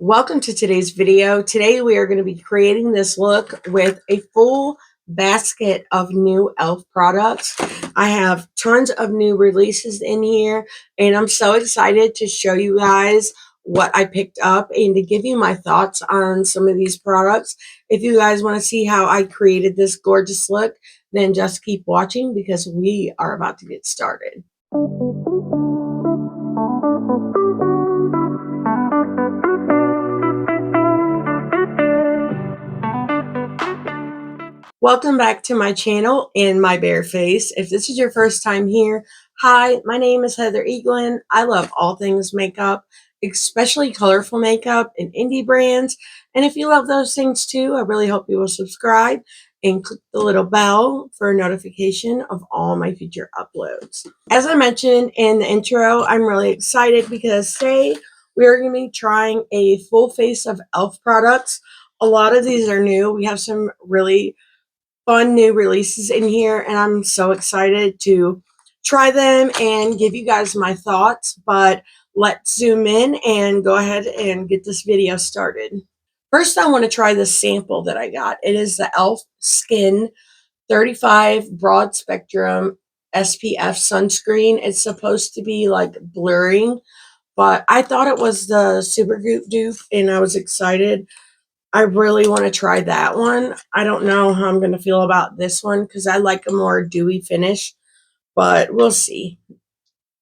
Welcome to today's video. Today we are going to be creating this look with a full basket of new e.l.f. products. I have tons of new releases in here and I'm so excited to show you guys what I picked up and to give you my thoughts on some of these products. If you guys want to see how I created this gorgeous look, then just keep watching because we are about to get started. Welcome back to my channel and my bare face. If this is your first time here, hi, my name is Heather Eaglin. I love all things makeup, especially colorful makeup and indie brands. And if you love those things too, I really hope you will subscribe and click the little bell for a notification of all my future uploads. As I mentioned in the intro, I'm really excited because today we are going to be trying a full face of e.l.f. products. A lot of these are new. We have some really fun new releases in here and I'm so excited to try them and give you guys my thoughts. But let's zoom in and go ahead and get this video started. First, I want to try this sample that I got. It is the e.l.f. Skin 35 Broad Spectrum SPF sunscreen. It's supposed to be like blurring, but I thought it was the Supergoop dupe and I was excited. I really want to try that one. I don't know how I'm going to feel about this one because I like a more dewy finish, but we'll see.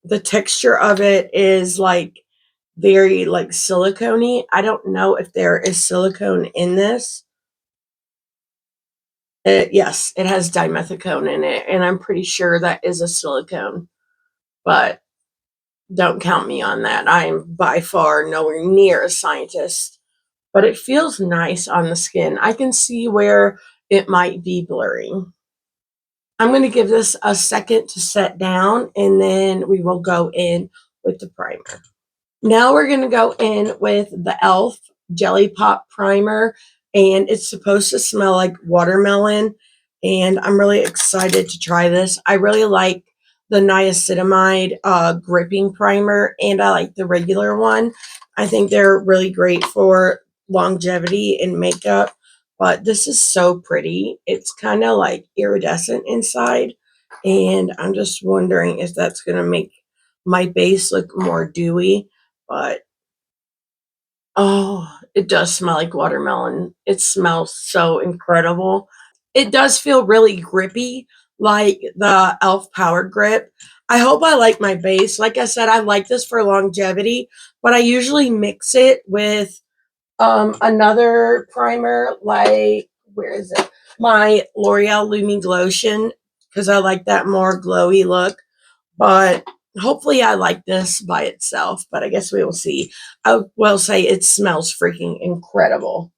The texture of it is like very like silicone-y. I don't know if there is silicone in this. Yes, it has dimethicone in it, and I'm pretty sure that is a silicone, but don't count me on that. I am by far nowhere near a scientist. But it feels nice on the skin. I can see where it might be blurring. I'm going to give this a second to set down and then we will go in with the primer. Now we're going to go in with the e.l.f. Jelly Pop Primer and it's supposed to smell like watermelon and I'm really excited to try this. I really like the niacinamide gripping primer and I like the regular one. I think they're really great for longevity in makeup, but this is so pretty. It's kind of like iridescent inside and I'm just wondering if that's going to make my base look more dewy. But oh, it does smell like watermelon. It smells so incredible. It does feel really grippy like the e.l.f. Power Grip. I hope I like my base. Like I said, I like this for longevity, but I usually mix it with another primer, like, where is it? My L'Oreal Lumi Glotion, because I like that more glowy look. But hopefully I like this by itself, but I guess we will see. I will say it smells freaking incredible.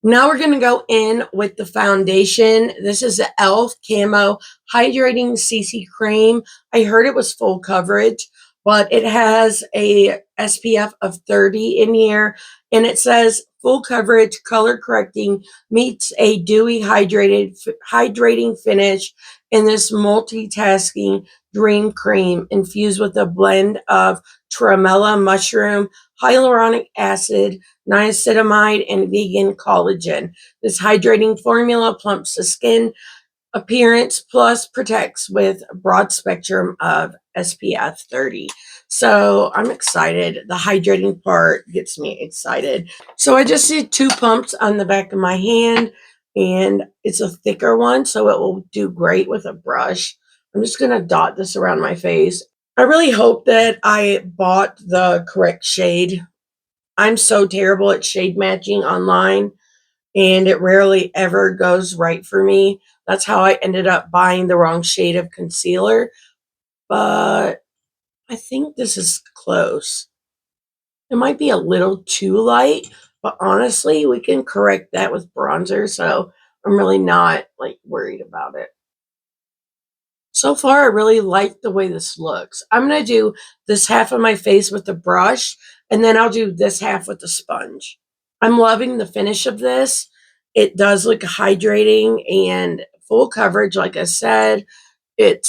Now we're going to go in with the foundation. This is the e.l.f. Camo Hydrating CC Cream. I heard it was full coverage, but it has a SPF of 30 in here. And it says full coverage, color correcting, meets a dewy hydrating finish in this multitasking dream cream infused with a blend of tremella mushroom, hyaluronic acid, niacinamide, and vegan collagen. This hydrating formula plumps the skin appearance plus protects with a broad spectrum of SPF 30. So I'm excited. The hydrating part gets me excited. So I just did 2 pumps on the back of my hand and it's a thicker one, so it will do great with a brush. I'm just going to dot this around my face. I really hope that I bought the correct shade. I'm so terrible at shade matching online and it rarely ever goes right for me. That's how I ended up buying the wrong shade of concealer. But I think this is close. It might be a little too light, but honestly, we can correct that with bronzer. So I'm really not like worried about it. So far, I really like the way this looks. I'm going to do this half of my face with the brush, and then I'll do this half with the sponge. I'm loving the finish of this. It does look hydrating and full coverage, like I said. It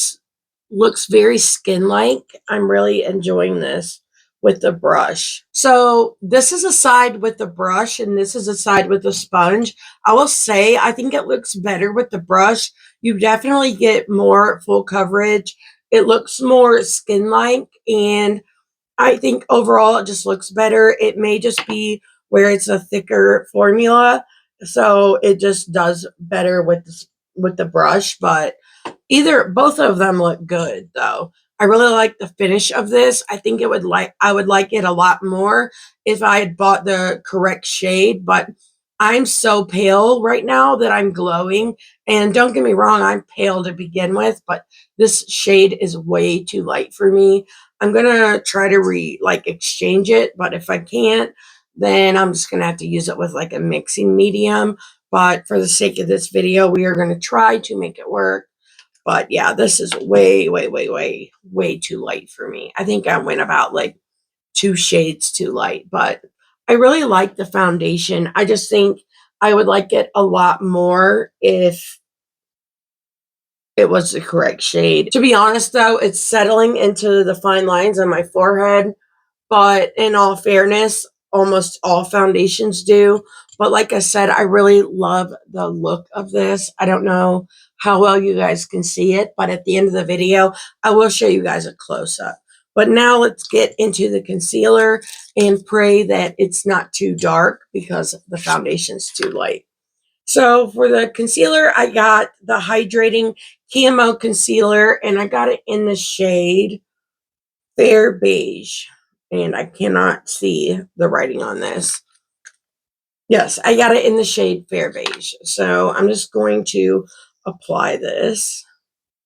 looks very skin-like. I'm really enjoying this. with the brush. So this is a side with the brush and this is a side with the sponge. I will say I think it looks better with the brush. You definitely get more full coverage. It looks more skin-like, and I think overall it just looks better. It may just be where it's a thicker formula, so it just does better with the brush, but both of them look good though. I really like the finish of this. I think I would like it a lot more if I had bought the correct shade, but I'm so pale right now that I'm glowing. And don't get me wrong, I'm pale to begin with, but this shade is way too light for me. I'm gonna try to exchange it, but if I can't, then I'm just gonna have to use it with like a mixing medium. But for the sake of this video, we are gonna try to make it work. But yeah, this is way, way, way, way, way too light for me. I think I went about like 2 shades too light, but I really like the foundation. I just think I would like it a lot more if it was the correct shade. To be honest though, it's settling into the fine lines on my forehead. But in all fairness, almost all foundations do. But like I said, I really love the look of this. I don't know how well you guys can see it, but at the end of the video, I will show you guys a close-up. But now let's get into the concealer and pray that it's not too dark because the foundation's too light. So for the concealer, I got the Hydrating CAMO concealer, and I got it in the shade Fair Beige, and I cannot see the writing on this. Yes, I got it in the shade Fair Beige. So I'm just going to apply this.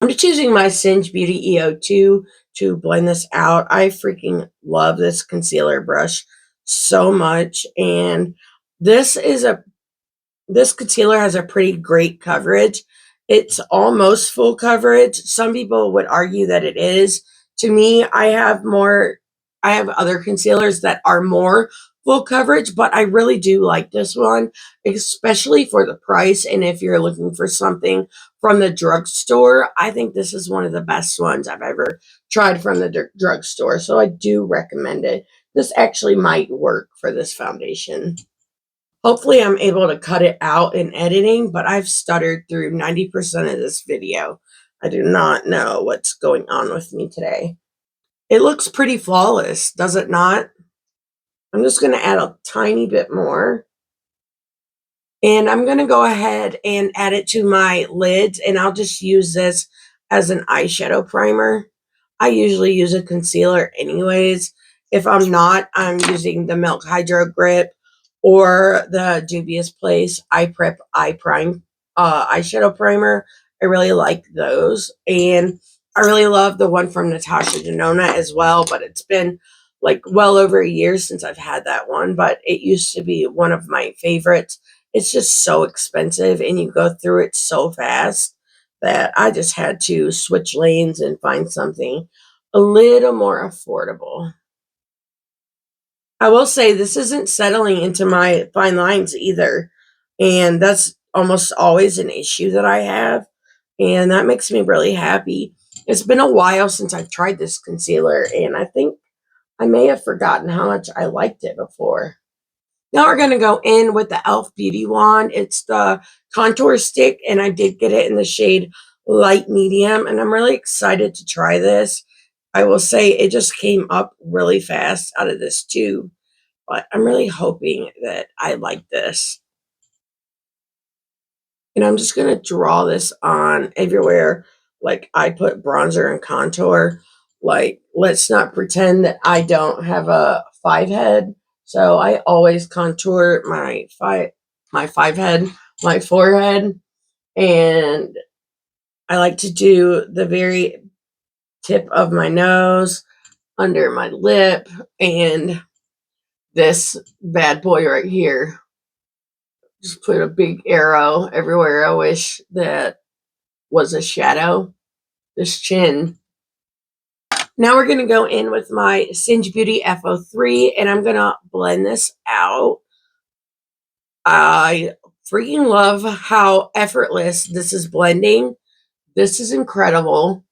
I'm just using my Singe Beauty EO2 to blend this out. I freaking love this concealer brush so much, and this is this concealer has a pretty great coverage. It's almost full coverage. Some people would argue that it is. To me, I have other concealers that are more full coverage, but I really do like this one, especially for the price. And if you're looking for something from the drugstore, I think this is one of the best ones I've ever tried from the drugstore. So I do recommend it. This actually might work for this foundation. Hopefully I'm able to cut it out in editing, but I've stuttered through 90% of this video. I do not know what's going on with me today. It looks pretty flawless, does it not? I'm just going to add a tiny bit more. And I'm going to go ahead and add it to my lids, and I'll just use this as an eyeshadow primer. I usually use a concealer anyways. If I'm not, I'm using the Milk Hydro Grip or the Dubious Place Eye Prep Eye Prime eyeshadow primer. I really like those. And I really love the one from Natasha Denona as well, but it's been like well over a year since I've had that one, but it used to be one of my favorites. It's just so expensive and you go through it so fast that I just had to switch lanes and find something a little more affordable. I will say this isn't settling into my fine lines either, and that's almost always an issue that I have, and that makes me really happy. It's been a while since I've tried this concealer, and I think I may have forgotten how much I liked it before. Now we're going to go in with the e.l.f. Beauty Wand. It's the contour stick, and I did get it in the shade Light Medium, and I'm really excited to try this. I will say it just came up really fast out of this tube, but I'm really hoping that I like this. And I'm just going to draw this on everywhere like I put bronzer and contour. Like, let's not pretend that I don't have a 5 head. So I always contour my 5 head, my forehead, and I like to do the very tip of my nose, under my lip, and this bad boy right here. Just put a big arrow everywhere I wish that was a shadow. This chin. Now we're going to go in with my Singe Beauty FO3, and I'm going to blend this out. I freaking love how effortless this is blending. This is incredible.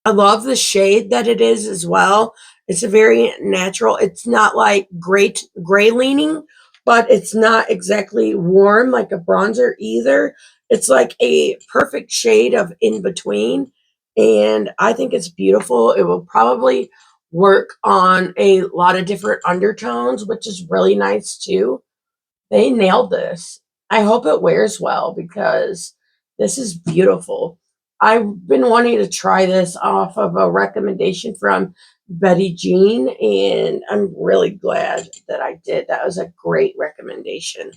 I love the shade that it is as well. It's a very natural. It's not like gray leaning, but it's not exactly warm like a bronzer either. It's like a perfect shade of in between. And I think it's beautiful. It will probably work on a lot of different undertones, which is really nice too. They nailed this. I hope it wears well because this is beautiful. I've been wanting to try this off of a recommendation from Betty Jean, and I'm really glad that I did. That was a great recommendation.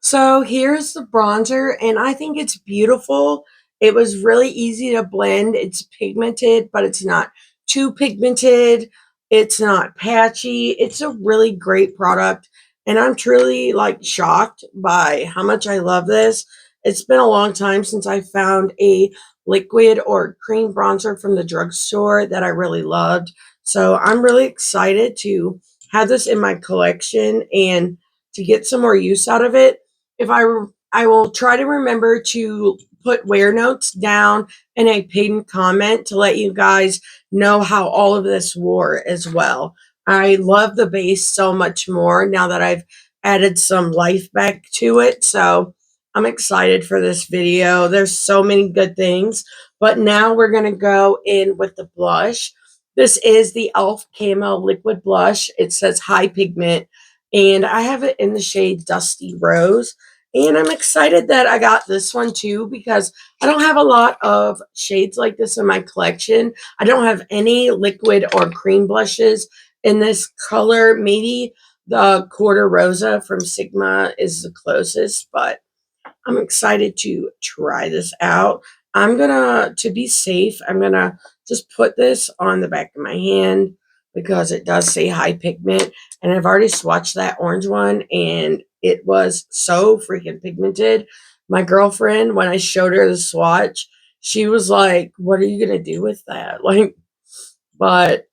So here's the bronzer, and I think it's beautiful. It was really easy to blend. It's pigmented, but it's not too pigmented. It's not patchy. It's a really great product, and I'm truly like shocked by how much I love this. It's been a long time since I found a liquid or cream bronzer from the drugstore that I really loved. So I'm really excited to have this in my collection and to get some more use out of it. I will try to remember to put wear notes down in a pinned comment to let you guys know how all of this wore as well. I love the base so much more now that I've added some life back to it. So I'm excited for this video. There's so many good things. But now we're going to go in with the blush. This is the e.l.f. Camo Liquid Blush. It says high pigment, and I have it in the shade Dusty Rose. And I'm excited that I got this one too because I don't have a lot of shades like this in my collection. I don't have any liquid or cream blushes in this color. Maybe the Quarter Rosa from Sigma is the closest, but I'm excited to try this out. To be safe, I'm gonna just put this on the back of my hand because it does say high pigment. And I've already swatched that orange one and it was so freaking pigmented. My girlfriend, when I showed her the swatch, she was like, "What are you gonna do with that?" Like, but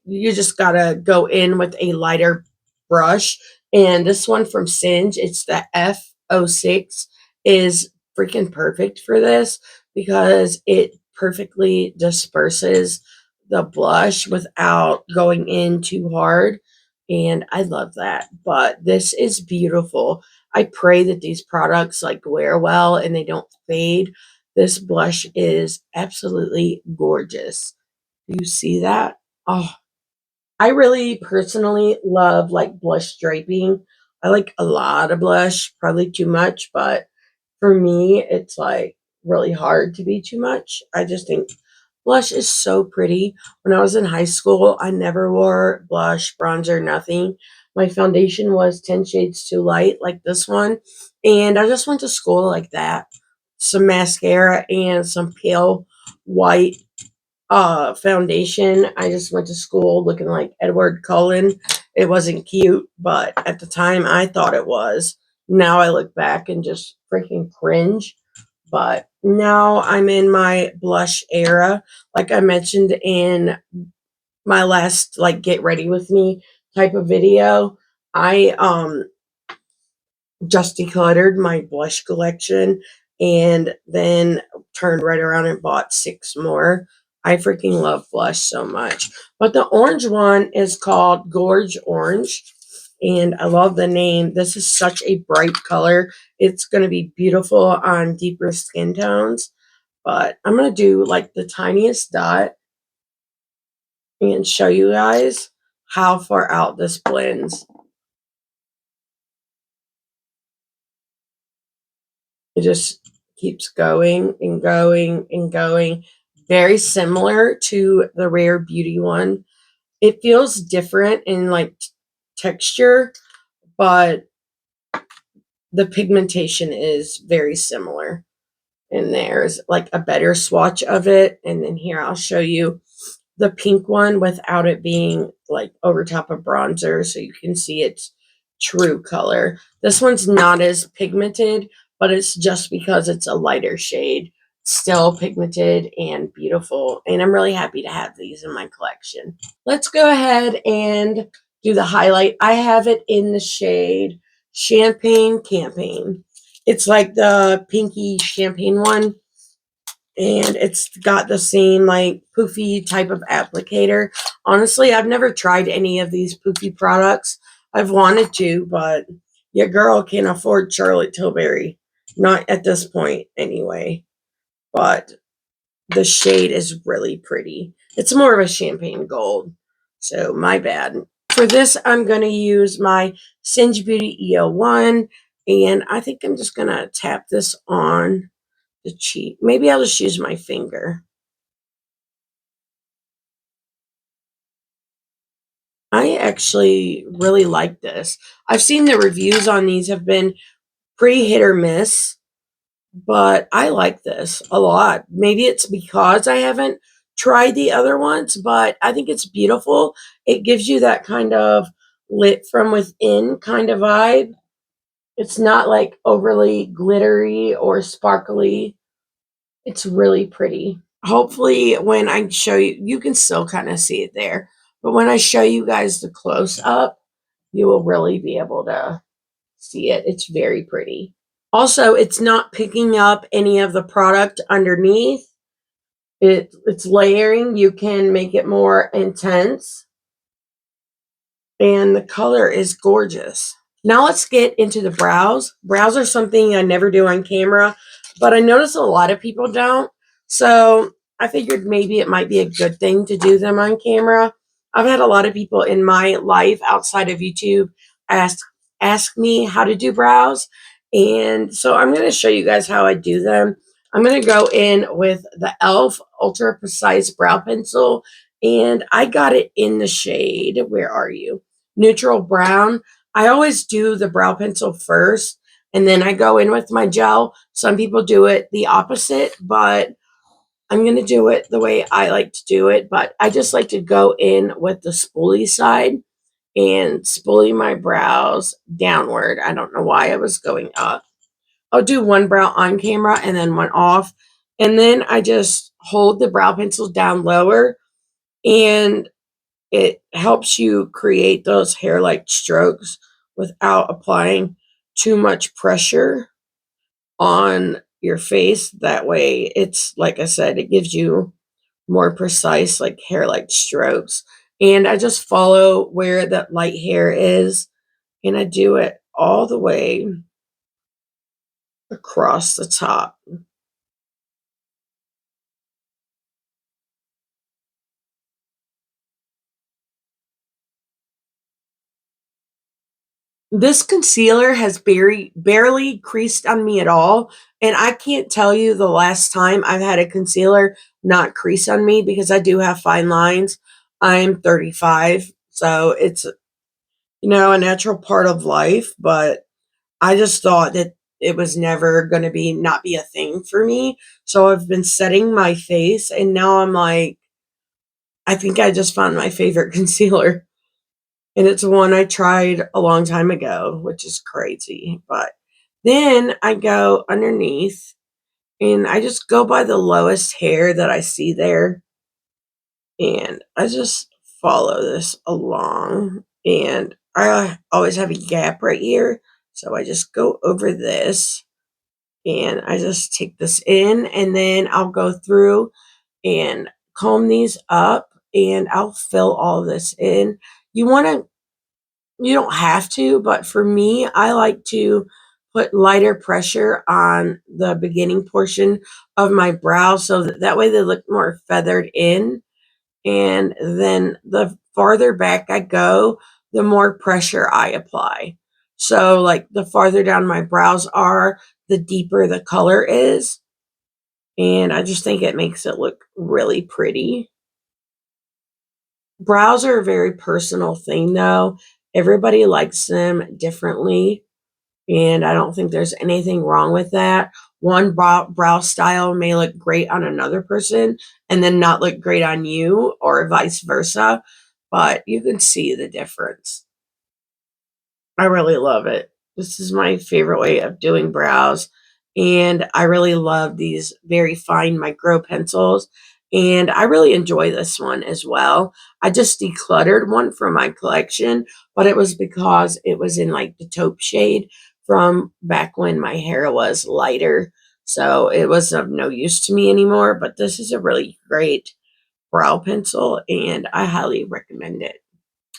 you just gotta go in with a lighter brush. And this one from Singe, it's the F06, is freaking perfect for this because it perfectly disperses the blush without going in too hard. And I love that. But this is beautiful. I pray that these products like wear well and they don't fade. This blush is absolutely gorgeous. Do you see that? Oh, I really personally love like blush draping. I like a lot of blush, probably too much, but for me, it's like really hard to be too much. I just think blush is so pretty. When I was in high school, I never wore blush, bronzer, nothing. My foundation was 10 shades too light, like this one. And I just went to school like that. Some mascara and some pale white foundation. I just went to school looking like Edward Cullen. It wasn't cute, but at the time I thought it was. Now I look back and just freaking cringe. But now I'm in my blush era. Like I mentioned in my last like get ready with me type of video, I just decluttered my blush collection and then turned right around and bought 6 more. I freaking love blush so much. But the orange one is called Gorge Orange, and I love the name. This is such a bright color. It's going to be beautiful on deeper skin tones. But I'm going to do like the tiniest dot and show you guys how far out this blends. It just keeps going and going and going. Very similar to the Rare Beauty one. It feels different in like texture, but the pigmentation is very similar. And there's like a better swatch of it. And then here I'll show you the pink one without it being like over top of bronzer so you can see its true color. This one's not as pigmented, but it's just because it's a lighter shade. Still pigmented and beautiful, and I'm really happy to have these in my collection. Let's go ahead and do the highlight. I have it in the shade Champagne Campaign. It's like the pinky champagne one, and it's got the same like poofy type of applicator. Honestly, I've never tried any of these poofy products. I've wanted to, but your girl can't afford Charlotte Tilbury. Not at this point, anyway. But the shade is really pretty. It's more of a champagne gold. So, my bad. For this, I'm going to use my Singe Beauty EO1. And I think I'm just going to tap this on the cheek. Maybe I'll just use my finger. I actually really like this. I've seen the reviews on these have been pretty hit or miss, but I like this a lot. Maybe it's because I haven't tried the other ones, but I think it's beautiful. It gives you that kind of lit from within kind of vibe. It's not like overly glittery or sparkly. It's really pretty. Hopefully when I show you, you can still kind of see it there. But when I show you guys the close up, you will really be able to see it. It's very pretty. Also, it's not picking up any of the product underneath. It's layering. You can make it more intense. And the color is gorgeous. Now let's get into the brows. Brows are something I never do on camera, but I notice a lot of people don't. So I figured maybe it might be a good thing to do them on camera. I've had a lot of people in my life outside of YouTube ask me how to do brows. And so I'm going to show you guys how I do them. I'm going to go in with the e.l.f. Ultra Precise Brow Pencil. And I got it in the shade, where are you? Neutral brown. I always do the brow pencil first, and then I go in with my gel. Some people do it the opposite, but I'm going to do it the way I like to do it. But I just like to go in with the spoolie side and spoolie my brows downward. I don't know why I was going up. I'll do one brow on camera and then one off. And then I just hold the brow pencil down lower, and it helps you create those hair-like strokes without applying too much pressure on your face. That way, it's, like I said, it gives you more precise, like, hair-like strokes. And I just follow where that light hair is, and I do it all the way across the top. This concealer has barely creased on me at all, and I can't tell you the last time I've had a concealer not crease on me, because I do have fine lines. I'm 35, so it's, a natural part of life, but I just thought that it was never going to not be a thing for me. So I've been setting my face, and now I'm like, I think I just found my favorite concealer. And it's one I tried a long time ago, which is crazy. But then I go underneath, and I just go by the lowest hair that I see there. And I just follow this along. And I always have a gap right here. So I just go over this, and I just take this in, and then I'll go through and comb these up, and I'll fill all this in. You don't have to, but for me, I like to put lighter pressure on the beginning portion of my brow, so that way they look more feathered in. And then the farther back I go, the more pressure I apply. So, like, the farther down my brows are, the deeper the color is. And I just think it makes it look really pretty. Brows are a very personal thing, though. Everybody likes them differently, and I don't think there's anything wrong with that. One brow style may look great on another person and then not look great on you, or vice versa, but you can see the difference. I really love it. This is my favorite way of doing brows. And I really love these very fine micro pencils. And I really enjoy this one as well. I just decluttered one from my collection, but it was because it was in like the taupe shade from back when my hair was lighter. So it was of no use to me anymore. But this is a really great brow pencil, and I highly recommend it.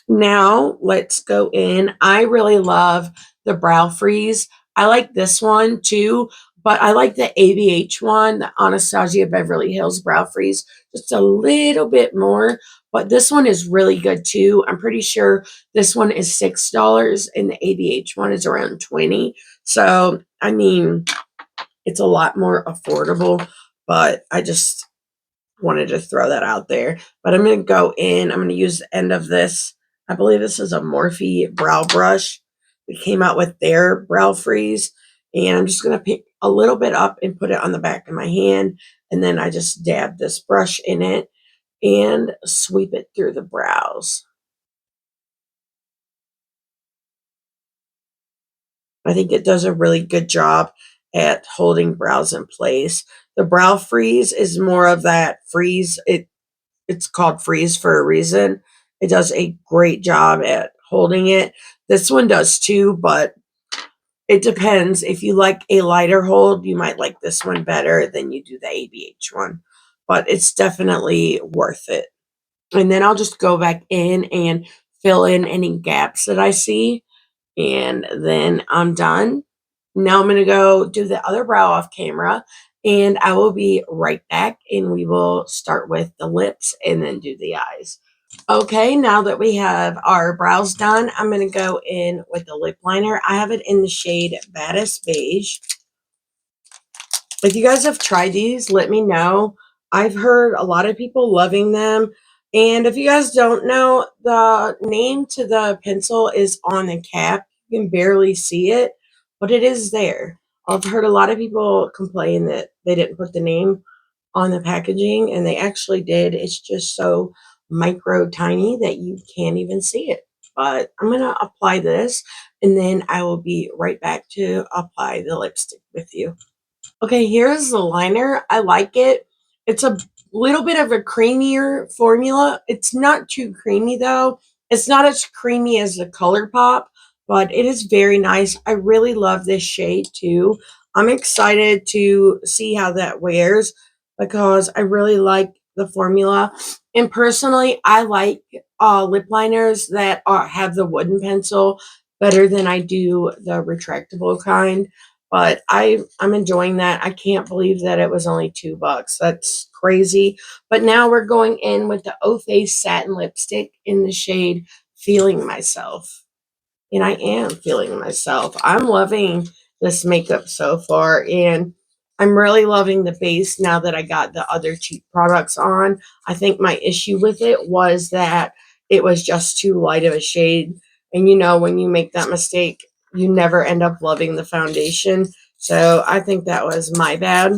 Now let's go in. I really love the Brow Freeze. I like this one too, but I like the ABH one, the Anastasia Beverly Hills Brow Freeze, just a little bit more. But this one is really good too. I'm pretty sure this one is $6 and the ABH one is around 20. So, I mean, it's a lot more affordable, but I just wanted to throw that out there. But I'm going to go in. I'm going to use the end of this. I believe this is a Morphe brow brush. They came out with their brow freeze. And I'm just going to pick a little bit up and put it on the back of my hand. And then I just dab this brush in it and sweep it through the brows. I think it does a really good job at holding brows in place. The brow freeze is more of that freeze. It's called freeze for a reason. It does a great job at holding it. This one does too, but it depends. If you like a lighter hold, you might like this one better than you do the ABH one. But it's definitely worth it. And then I'll just go back in and fill in any gaps that I see. And then I'm done. Now I'm going to go do the other brow off camera. And I will be right back. And we will start with the lips and then do the eyes. Okay, now that we have our brows done, I'm going to go in with the lip liner. I have it in the shade Baddest Beige. If you guys have tried these, let me know. I've heard a lot of people loving them. And if you guys don't know, the name to the pencil is on the cap. You can barely see it, but it is there. I've heard a lot of people complain that they didn't put the name on the packaging, and they actually did. It's just so micro tiny that you can't even see it. But I'm going to apply this, and then I will be right back to apply the lipstick with you. Okay, here's the liner. I like it. It's a little bit of a creamier formula. It's not too creamy though. It's not as creamy as the ColourPop, but it is very nice. I really love this shade too. I'm excited to see how that wears because I really like the formula. And personally, I like lip liners that have the wooden pencil better than I do the retractable kind. But I'm enjoying that. I can't believe that it was only $2. That's crazy. But now we're going in with the O Face Satin Lipstick in the shade Feeling Myself. And I am feeling myself. I'm loving this makeup so far. And I'm really loving the base now that I got the other cheap products on. I think my issue with it was that it was just too light of a shade. And you know, when you make that mistake, you never end up loving the foundation. So I think that was my bad,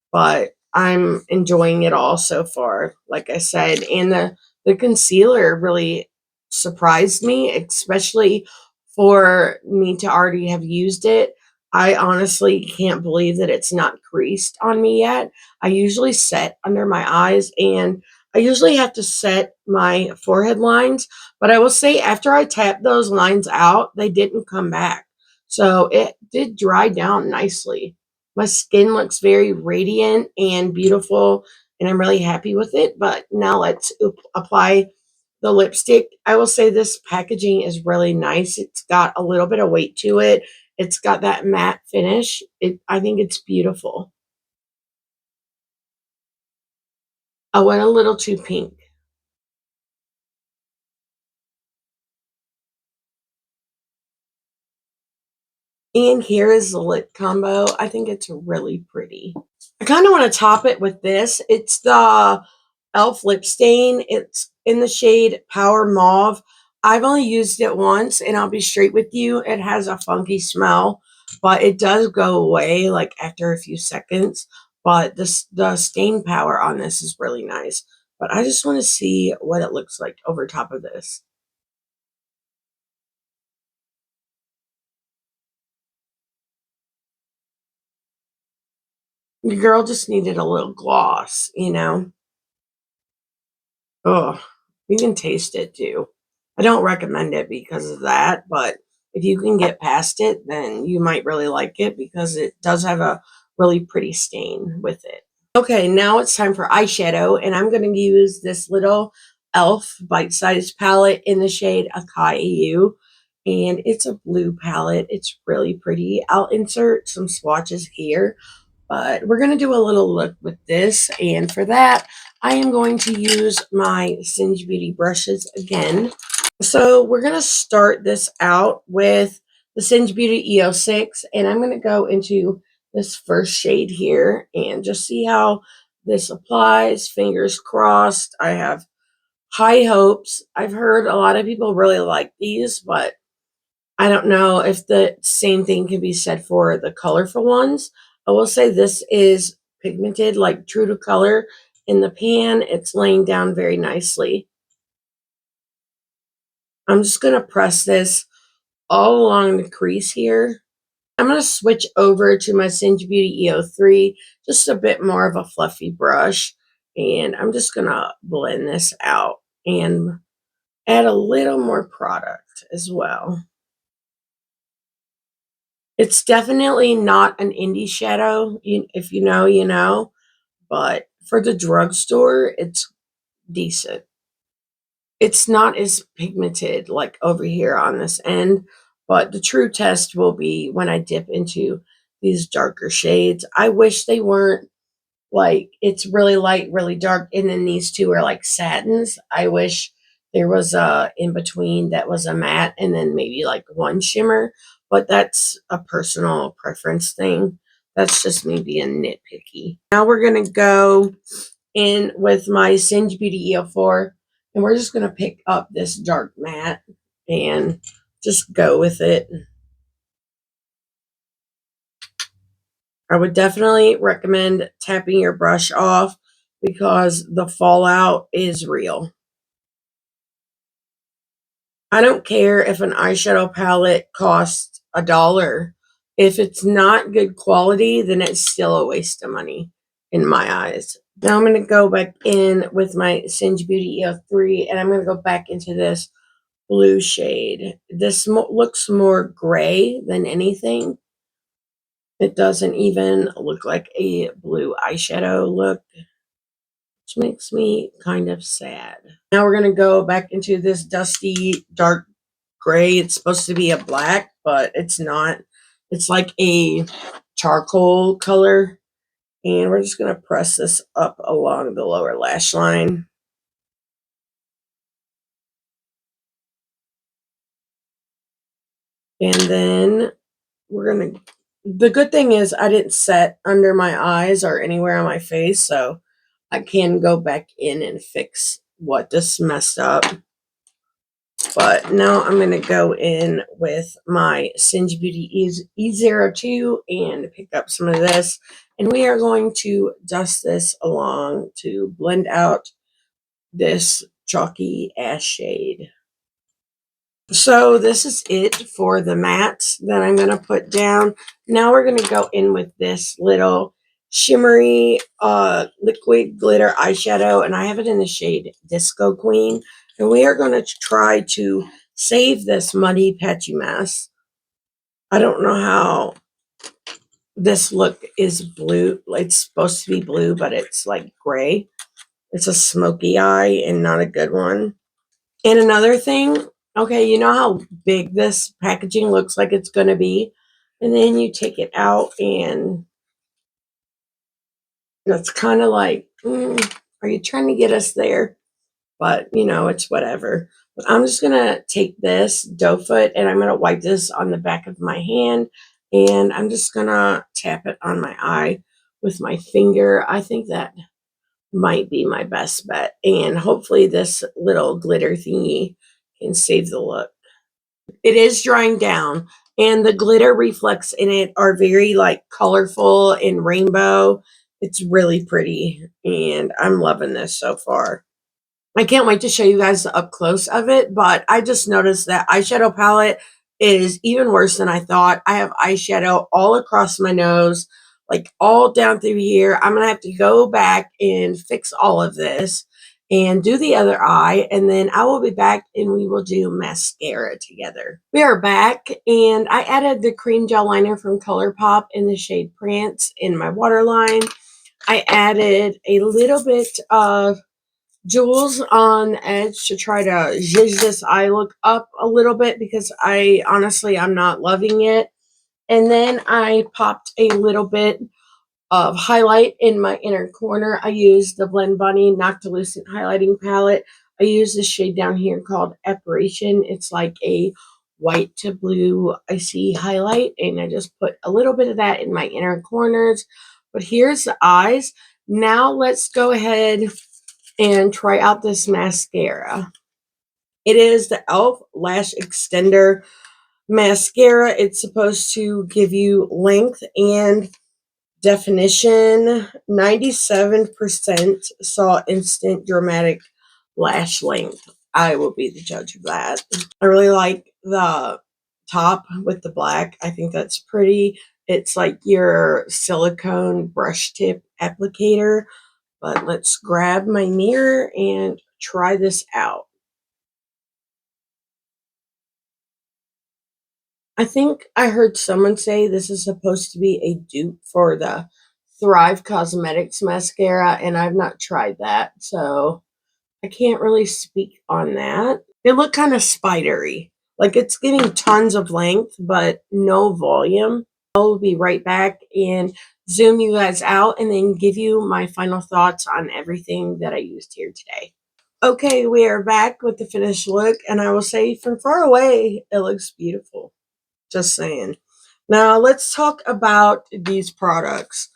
but I'm enjoying it all so far, like I said. And the concealer really surprised me, especially for me to already have used it. I honestly can't believe that it's not creased on me yet. I usually set under my eyes, and I usually have to set my forehead lines, but I will say after I tapped those lines out, they didn't come back. So it did dry down nicely. My skin looks very radiant and beautiful, and I'm really happy with it. But now let's apply the lipstick. I will say this packaging is really nice. It's got a little bit of weight to it. It's got that matte finish. I think it's beautiful. I went a little too pink. And here is the lip combo. I think it's really pretty. I kind of want to top it with this. It's the e.l.f. lip stain. It's in the shade Power Mauve. I've only used it once, and I'll be straight with you. It has a funky smell, but it does go away like after a few seconds. But the stain power on this is really nice. But I just want to see what it looks like over top of this. The girl just needed a little gloss, you know? Oh, you can taste it too. I don't recommend it because of that, but if you can get past it, then you might really like it because it does have a really pretty stain with it. Okay, now it's time for eyeshadow, and I'm going to use this little e.l.f. bite-sized palette in the shade Acai EU, and it's a blue palette. It's really pretty. I'll insert some swatches here, but we're going to do a little look with this, and for that, I am going to use my Singe Beauty brushes again. So we're going to start this out with the Singe Beauty EO6, and I'm going to go into this first shade here and just see how this applies. Fingers crossed. I have high hopes. I've heard a lot of people really like these, but I don't know if the same thing can be said for the colorful ones. I will say this is pigmented, like true to color in the pan. It's laying down very nicely. I'm just going to press this all along the crease here. I'm going to switch over to my Singe Beauty EO3, just a bit more of a fluffy brush. And I'm just going to blend this out and add a little more product as well. It's definitely not an indie shadow. If you know, you know. But for the drugstore, it's decent. It's not as pigmented like over here on this end, but the true test will be when I dip into these darker shades. I wish they weren't like it's really light, really dark, and then these two are like satins. I wish there was a in between that was a matte and then maybe like one shimmer, but that's a personal preference thing. That's just me being nitpicky. Now we're gonna go in with my Singe Beauty EO4, and we're just going to pick up this dark matte and just go with it. I would definitely recommend tapping your brush off because the fallout is real. I don't care if an eyeshadow palette costs $1. If it's not good quality, then it's still a waste of money in my eyes. Now I'm going to go back in with my Singe Beauty EO3, and I'm going to go back into this blue shade. This looks more gray than anything. It doesn't even look like a blue eyeshadow look, which makes me kind of sad. Now we're going to go back into this dusty dark gray. It's supposed to be a black, but it's not. It's like a charcoal color. And we're just going to press this up along the lower lash line. And then we're going to, the good thing is I didn't set under my eyes or anywhere on my face, so I can go back in and fix what just messed up. But now I'm going to go in with my Singe Beauty E02 and pick up some of this. And we are going to dust this along to blend out this chalky ash shade. So this is it for the mattes that I'm going to put down. Now we're going to go in with this little shimmery liquid glitter eyeshadow, and I have it in the shade Disco Queen. And we are going to try to save this muddy patchy mess. I don't know how this look is blue. It's supposed to be blue, but it's like gray. It's a smoky eye and not a good one. And another thing, okay, you know how big this packaging looks like it's going to be? And then you take it out and it's kind of like, are you trying to get us there? But, you know, it's whatever. But I'm just going to take this doe foot and I'm going to wipe this on the back of my hand. And I'm just going to tap it on my eye with my finger. I think that might be my best bet. And hopefully this little glitter thingy can save the look. It is drying down and the glitter reflects in it are very like colorful and rainbow. It's really pretty and I'm loving this so far. I can't wait to show you guys the up close of it, but I just noticed that eyeshadow palette is even worse than I thought. I have eyeshadow all across my nose, like all down through here. I'm going to have to go back and fix all of this and do the other eye, and then I will be back and we will do mascara together. We are back, and I added the cream gel liner from ColourPop in the shade Prance in my waterline. I added a little bit of jewels on the edge to try to zhizh this eye look up a little bit because I'm not loving it. And then I popped a little bit of highlight in my inner corner. I used the BLENDBUNNY Noctilucent highlighting palette. I use this shade down here called Apparition. It's like a white to blue icy highlight, and I just put a little bit of that in my inner corners. But here's the eyes. Now let's go ahead and try out this mascara. It is the e.l.f. Lash Extender mascara. It's supposed to give you length and definition. 97% saw instant dramatic lash length. I will be the judge of that. I really like the top with the black. I think that's pretty. It's like your silicone brush tip applicator. But let's grab my mirror and try this out. I think I heard someone say this is supposed to be a dupe for the Thrive Cosmetics mascara, and I've not tried that, so I can't really speak on that. They look kind of spidery. Like it's getting tons of length, but no volume. I'll be right back and zoom you guys out and then give you my final thoughts on everything that I used here today. Okay, we are back with the finished look, and I will say from far away, it looks beautiful. Just saying. Now, let's talk about these products.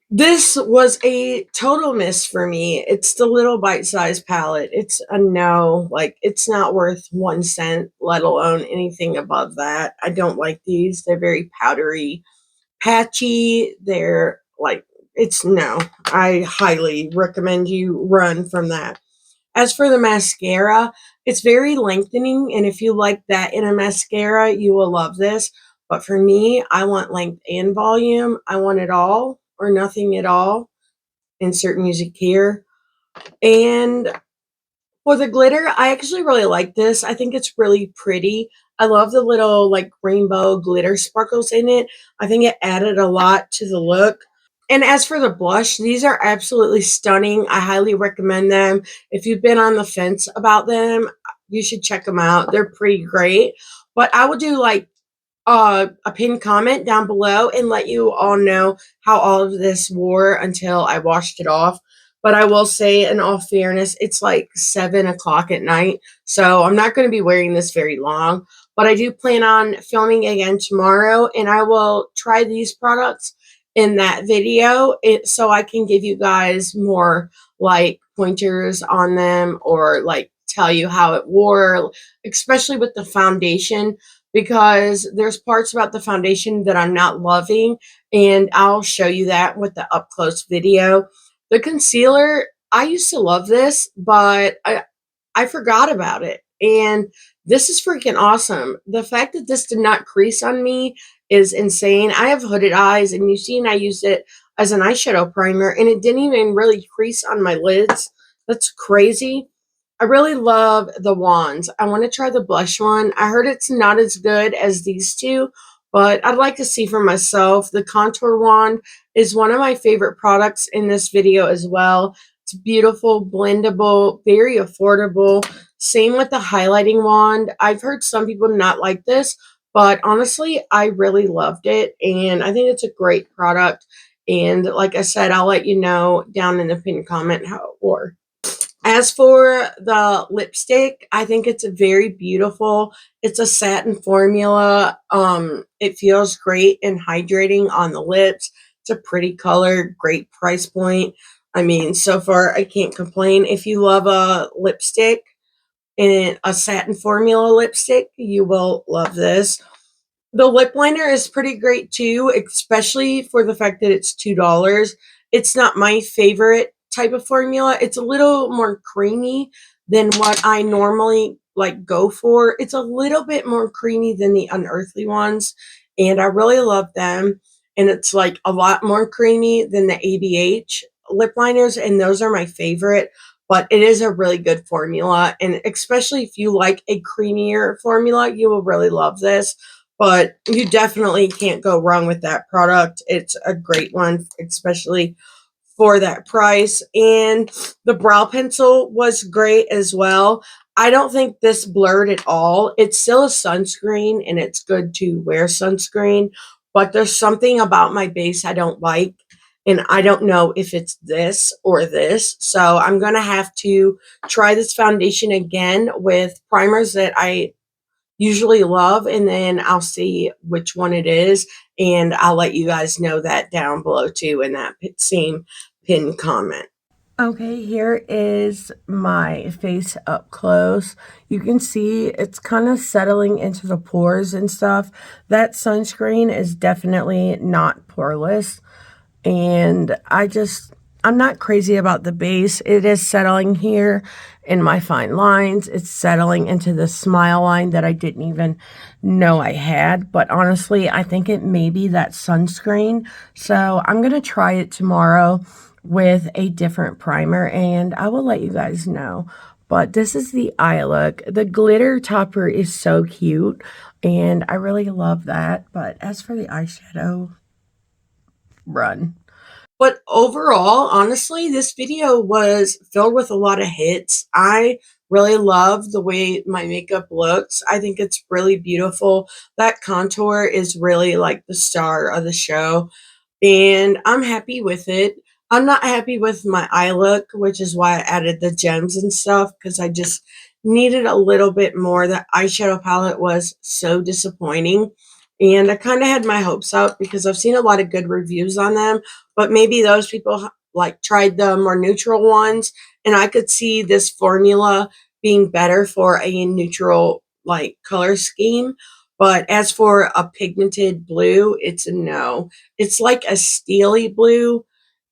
This was a total miss for me. It's the little bite-sized palette. It's a no. Like, it's not worth 1 cent, let alone anything above that. I don't like these. They're very powdery, patchy. They're like, it's no. I highly recommend you run from that. As for the mascara, it's very lengthening, and if you like that in a mascara, you will love this. But for me, I want length and volume. I want it all or nothing at all. Insert music here. And for the glitter, I actually really like this. I think it's really pretty. I love the little like rainbow glitter sparkles in it. I think it added a lot to the look. And as for the blush, these are absolutely stunning. I highly recommend them. If you've been on the fence about them, you should check them out. They're pretty great. But I will do like a pinned comment down below and let you all know how all of this wore until I washed it off. But I will say, in all fairness, it's like 7 o'clock at night, so I'm not going to be wearing this very long. But I do plan on filming again tomorrow, and I will try these products in that video so I can give you guys more like pointers on them or like tell you how it wore, especially with the foundation, because there's parts about the foundation that I'm not loving, and I'll show you that with the up close video. The concealer, I used to love this, but I forgot about it, and this is freaking awesome. The fact that this did not crease on me is insane. I have hooded eyes, and you've seen I used it as an eyeshadow primer, and it didn't even really crease on my lids. That's crazy. I really love the wands. I want to try the blush one. I heard it's not as good as these two, but I'd like to see for myself. The contour wand is one of my favorite products in this video as well. It's beautiful, blendable, very affordable. Same with the highlighting wand. I've heard some people not like this, but honestly, I really loved it, and I think it's a great product. And like I said, I'll let you know down in the pinned comment how it wore. As for the lipstick, I think it's very beautiful. It's a satin formula. It feels great and hydrating on the lips. It's a pretty color, great price point. I mean, so far I can't complain. If you love a lipstick and a satin formula lipstick, you will love this. The lip liner is pretty great too, especially for the fact that it's $2. It's not my favorite type of formula. It's a little more creamy than what I normally like go for. It's a little bit more creamy than the Unearthly ones, and I really love them. And it's like a lot more creamy than the ABH lip liners, and those are my favorite. But it is a really good formula, and especially if you like a creamier formula, you will really love this. but you definitely can't go wrong with that product. It's a great one, especially for that price. And the brow pencil was great as well. I don't think this blurred at all. It's still a sunscreen and it's good to wear sunscreen, but there's something about my base I don't like. And I don't know if it's this or this. So I'm going to have to try this foundation again with primers that I usually love, and then I'll see which one it is, and I'll let you guys know that down below too in that same pinned comment. Okay, here is my face up close. You can see it's kind of settling into the pores and stuff. That sunscreen is definitely not poreless. And I'm not crazy about the base. It is settling here in my fine lines. It's settling into the smile line that I didn't even know I had. But honestly, I think it may be that sunscreen. So I'm going to try it tomorrow with a different primer, and I will let you guys know. But this is the eye look. The glitter topper is so cute, and I really love that. But as for the eyeshadow, run. But overall, honestly, this video was filled with a lot of hits. I really love the way my makeup looks. I think it's really beautiful. That contour is really like the star of the show, and I'm happy with it. I'm not happy with my eye look, which is why I added the gems and stuff, because I just needed a little bit more. The eyeshadow palette was so disappointing, and I kind of had my hopes up because I've seen a lot of good reviews on them, but maybe those people like tried the more neutral ones, and I could see this formula being better for a neutral like color scheme. But as for a pigmented blue, it's a no. It's like a steely blue.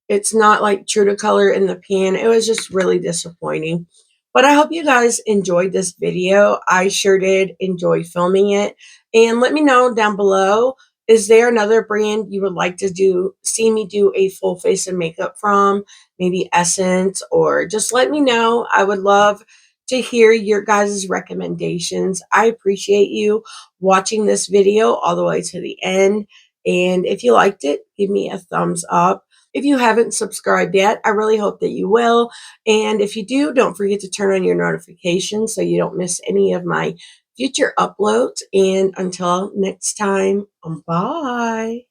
It's not like true to color in the pan. It was just really disappointing. But I hope you guys enjoyed this video. I sure did enjoy filming it. And let me know down below, is there another brand you would like to see me do a full face of makeup from? Maybe Essence, or just let me know. I would love to hear your guys' recommendations. I appreciate you watching this video all the way to the end. And if you liked it, give me a thumbs up. If you haven't subscribed yet, I really hope that you will. And if you do, don't forget to turn on your notifications so you don't miss any of my future uploads. And until next time, bye.